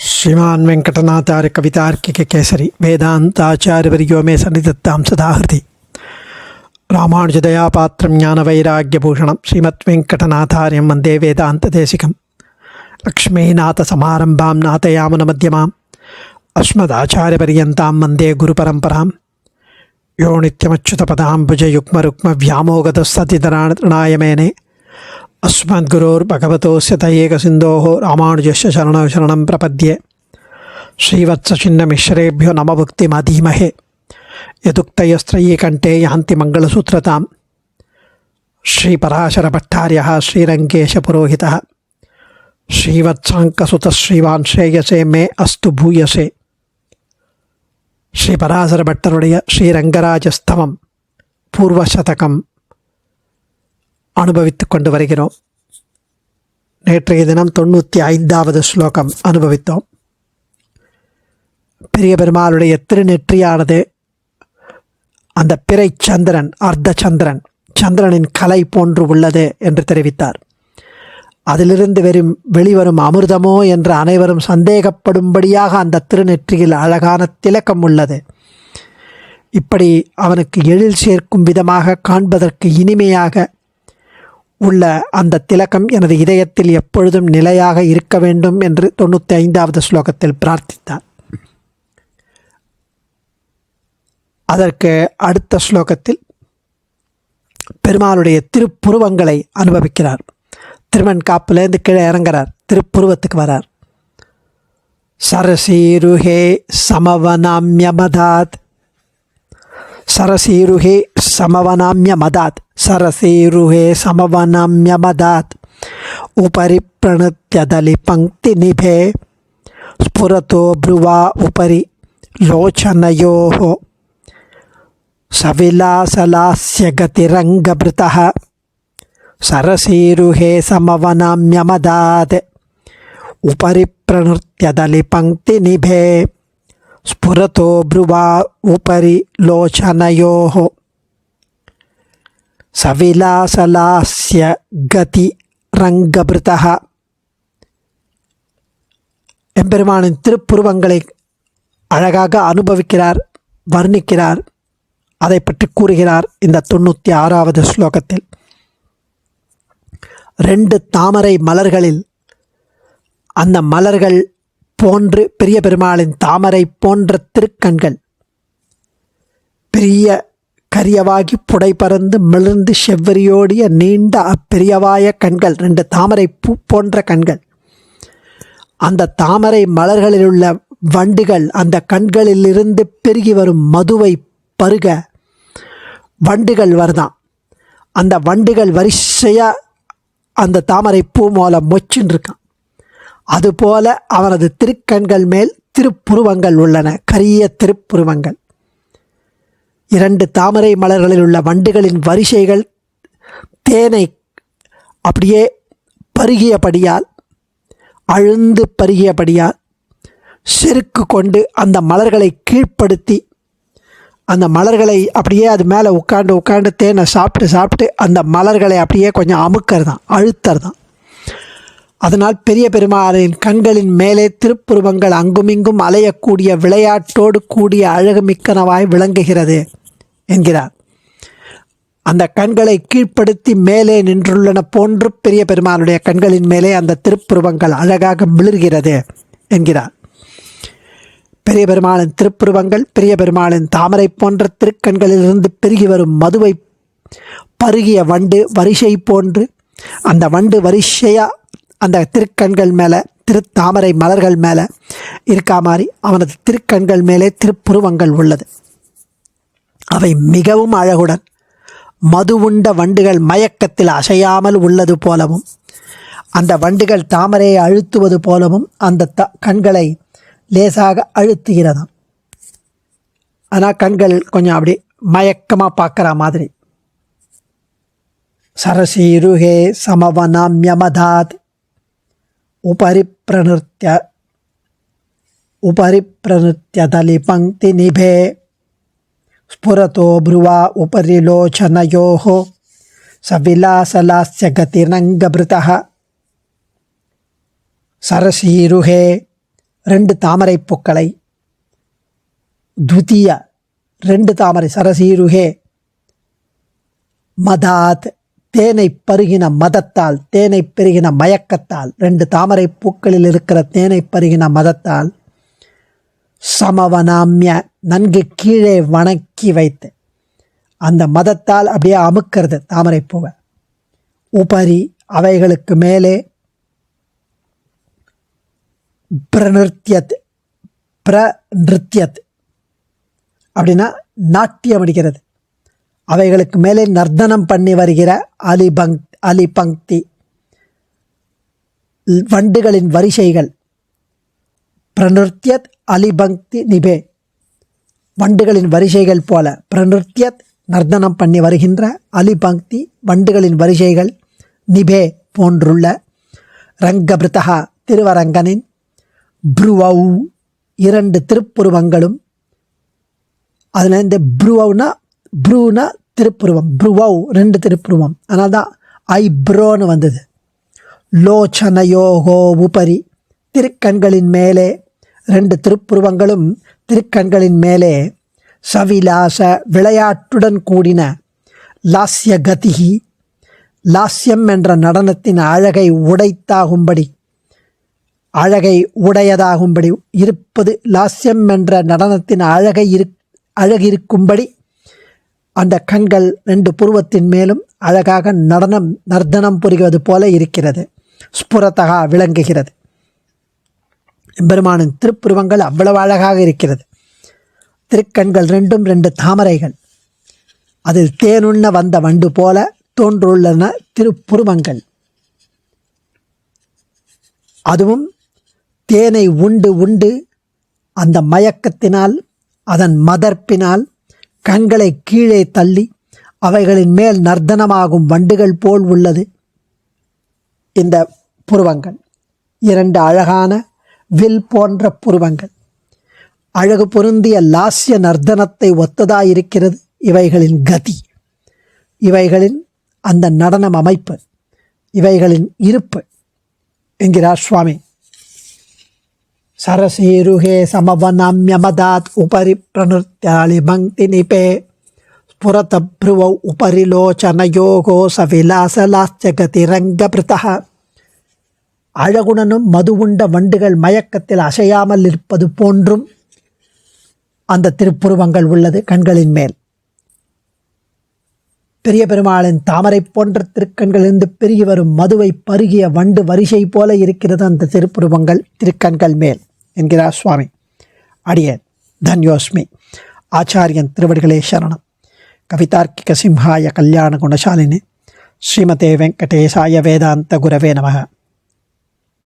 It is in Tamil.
श्रीमान् वेंकटनाथार्य कवितार्किक केसरी वेदांताचार्यवर्यो मे सन्निधत्तां सदा हृदि रामानुजदयापात्रं ज्ञानवैराग्यभूषणं श्रीमद्वेंकटनाथार्यं वन्दे वेदान्तदेशिकं लक्ष्मीनाथसमारम्भां नाथयामुनमध्यमाम् अस्मदाचार्यपर्यन्तां वन्दे गुरुपरम्परां यो नित्यमच्युतपदाम्बुजयुग्मरुक्मव्यामोगतस्ततितराणाय मेने अस्मद्गुरोर्भगवतोस्य तयेकसिन्धोः रामानुजस्य शरणौ शरणं प्रपद्ये श्रीवत्सचिन्नमिश्रेभ्यो नमः भक्तिमधीमहे यदुक्तयस्त्रयी कण्ठे यान्ति मङ्गलसूत्रतां श्रीपराशरभट्टार्यः श्रीरङ्गेशपुरोहितः श्रीवत्साङ्कसुतः श्रीवान् श्रेयसे मे अस्तु भूयसे श्रीपराशरभट्टरुடைய ஸ்ரீரங்கராஜஸ்தவம் பூர்வசதகம் அனுபவித்து கொண்டு வருகிறோம். நேற்றைய தினம் 95வது ஸ்லோகம் அனுபவித்தோம். பெரிய பெருமாளுடைய திருநெற்றியானது அந்த பிறை சந்திரன், அர்த்த சந்திரன், சந்திரனின் கலை போன்று உள்ளது என்று தெரிவித்தார். அதிலிருந்து வெளிவரும் அமிர்தமோ என்று அனைவரும் சந்தேகப்படும்படியாக அந்த திருநெற்றியில் அழகான திலக்கம் உள்ளது. இப்படி அவனுக்கு எழில் சேர்க்கும் விதமாக காண்பதற்கு இனிமையாக உள்ள அந்த திலக்கம் எனது இதயத்தில் எப்பொழுதும் நிலையாக இருக்க வேண்டும் என்று 95வது ஸ்லோகத்தில் பிரார்த்தித்தார். அதற்கு அடுத்த ஸ்லோகத்தில் பெருமாளுடைய திருப்புருவங்களை அனுபவிக்கிறார். திருமண் காப்புலேருந்து கீழே இறங்குறார், திருப்புருவத்துக்கு வரார். சரசீருஹே சமவனாம்யமதாத், சரசீருஹே சமவனாம்யமதாத், சரசீருஹே சமவனாம்யமதாத், உபரி பிரணத்யதலி பங்க்தி நிபே ஸ்புரதோ ப்ருவா உபரி லோச்சனயோः சவிலாசலாஸ்ய கதிரங்கபிருதः சரசீருஹே சமவனாம்யமதாத், உபரி பிரணத்யதலி பங்க்தி நிபே ஸ்புரதோ ப்ருவா உபரி லோச்சனயோः சவிலாசலாஸ்ய கதி ரங்கபிருதः. எம்பெருமானின் திருப்புருவங்களை அழகாக அனுபவிக்கிறார், வர்ணிக்கிறார், அதை பற்றி கூறுகிறார். இந்த 96வது ஸ்லோகத்தில் 2 தாமரை மலர்களில் அந்த மலர்கள் போன்று பெரிய பெருமாளின் தாமரை போன்ற திருக்கண்கள், பெரிய கரியவாகி புடை பறந்து மிளர்ந்து செவ்வரியோடிய நீண்ட அப்பெரியவாய கண்கள், 2 தாமரை பூ போன்ற கண்கள். அந்த தாமரை மலர்களில் உள்ள வண்டுகள் அந்த கண்களிலிருந்து பெருகி வரும் மதுவை பருக வண்டுகள் வருதான். அந்த வண்டுகள் வரிசையாக அந்த தாமரை பூ மூலம் மொச்சின்னு இருக்கான். அதுபோல அவனது திருக்கண்கள் மேல் திருப்புருவங்கள் உள்ளன, கரிய திருப்புருவங்கள். 2 தாமரை மலர்களில் உள்ள வண்டுகளின் வரிசைகள் தேனை அப்படியே பருகியபடியால், அழுந்து பருகியபடியால் செருக்கு கொண்டு அந்த மலர்களை கீழ்ப்படுத்தி, அந்த மலர்களை அப்படியே அது மேலே உட்காந்து தேனை சாப்பிட்டு அந்த மலர்களை அப்படியே கொஞ்சம் அமுக்கிறதான், அழுத்தறதான். அதனால் பெரிய பெருமாளின் கண்களின் மேலே திருப்புருவங்கள் அங்குமிங்கும் அலையக்கூடிய விளையாட்டோடு கூடிய அழகுமிக்கனவாய் விளங்குகிறது என்கிறார். அந்த கண்களை கீழ்ப்படுத்தி மேலே நின்றுள்ளன போன்று பெரிய பெருமாளுடைய கண்களின் மேலே அந்த திருப்புருவங்கள் அழகாக மிளர்கிறது என்கிறார். பெரிய பெருமாளின் திருப்புருவங்கள் பெரிய பெருமாளின் தாமரை போன்ற திருக்கண்களிலிருந்து பெருகி வரும் மதுவை பருகிய வண்டு வரிசை போன்று, அந்த வண்டு வரிசையாக அந்த திருக்கண்கள் மேலே, திருத்தாமரை மலர்கள் மேலே இருக்கா மாதிரி அவனது திருக்கண்கள் மேலே திருப்புருவங்கள் உள்ளது. அவை மிகவும் அழகுடன் மது உண்ட வண்டுகள் மயக்கத்தில் அசையாமல் உள்ளது போலவும், அந்த வண்டுகள் தாமரையை அழுத்துவது போலவும் அந்த கண்களை லேசாக அழுத்துகிறதாம். ஆனால் கண்கள் கொஞ்சம் அப்படி மயக்கமாக பார்க்குற மாதிரி. சரசீருஹே சமவனாம்யமதாத், உபரி பிரணத்யதலி பங்க்தி நிபே ஸ்புரதோ ப்ருவா உபரி லோச்சனயோः சவிலாசலாஸ்ய கதிரங்கபிருதः சரசீருஹே 2 தாமரை பூக்களை, துதிய 2 தாமரை, சரசீருகே மதாத் தேனை பருகின மதத்தால், தேனை பெருகின மயக்கத்தால், 2 தாமரை பூக்களில் இருக்கிற தேனை பருகின மதத்தால், சமவனாமிய நன்கு கீழே வணக்கி வைத்து, அந்த மதத்தால் அப்படியே அமுக்கிறது தாமரை பூவை. உபரி அவைகளுக்கு மேலே, பிரநிருத்தியத் அப்படின்னா நாட்டியம் அடிக்கிறது. அவைகளுக்கு மேலே நர்த்தனம் பண்ணி வருகிற அலி பங்கி வண்டுகளின் வரிசைகள். பிரநிருத்தியத் அலிபங்கி நிபே, வண்டுகளின் வரிசைகள் போல. பிரநிருத்தியத் நர்த்தனம் பண்ணி வருகின்ற, அலிபங்கி வண்டுகளின் வரிசைகள், நிபே போன்றுள்ள. ரங்கபிருதா திருவரங்கனின், ப்ருவௌ 2 திருப்புருவங்களும். அதில் இந்த ப்ரூனா திருப்புருவம், ப்ருவௌ 2 திருப்புருவம், அதனால தான் ஐப்ரோன்னு வந்தது. லோச்சனயோகோ உபரி திருக்கண்களின் மேலே, 2 திருப்புருவங்களும் திருக்கண்களின் மேலே. சவிலாச விளையாட்டுடன் கூடின, லாஸ்ய கதிகி லாஸ்யம் என்ற நடனத்தின் அழகை உடையதாகும்படி இருப்பது. லாஸ்யம் என்ற நடனத்தின் அழகிருக்கும்படி அந்த கண்கள் 2 புருவத்தின் மேலும் அழகாக நர்த்தனம் புரிவது போல இருக்கிறது. ஸ்புரத்தகா விளங்குகிறது. பெருமானின் திருப்புருவங்கள் அவ்வளவு அழகாக இருக்கிறது. திருக்கண்கள் 2 தாமரைகள், அதில் தேனுண்ண வந்த வண்டு போல தோன்றுள்ளன திருப்புருவங்கள். அதுவும் தேனை உண்டு அந்த மயக்கத்தினால், அதன் மதர்ப்பினால் கண்களை கீழே தள்ளி அவைகளின் மேல் நர்த்தனமாகும் வண்டுகள் போல் உள்ளது இந்த புருவங்கள். 2 அழகான வில் போன்ற புருவங்கள், அழகு பொருந்திய லாஸ்ய நர்த்தனத்தை ஒத்ததாயிருக்கிறது இவைகளின் கதி, இவைகளின் அந்த நடனம் அமைப்பு, இவைகளின் இருப்பு என்கிறார் சுவாமி. சரசீருகே சமவனாம்யமதாத் உபரி பிரனுத்யாலி பங்கி நிபே ஸ்புரத ப்ருவௌ உபரி லோச்சனயோகோ சவிலாசலாஸ்யகதி ரங்கபிருதா. அழகுடனும் மதுவுண்ட வண்டுகள் மயக்கத்தில் அசையாமல் இருப்பது போன்றும் அந்த திருப்புருவங்கள் உள்ளது கண்களின் மேல். பெரிய பெருமாளின் தாமரை போன்ற திருக்கண்களிலிருந்து பெருகி வரும் மதுவை பருகிய வண்டு வரிசை போல இருக்கிறது அந்த திருப்புருவங்கள் திருக்கண்கள் மேல் என்கிறார் சுவாமி. அடியேன் தன்யோஸ்மி. ஆச்சாரியன் திருவடிகளே சரணம். கவிதார்க்கிக சிம்ஹாய கல்யாண குணசாலினி ஸ்ரீமதே வெங்கடேசாய வேதாந்த குரவே நமக.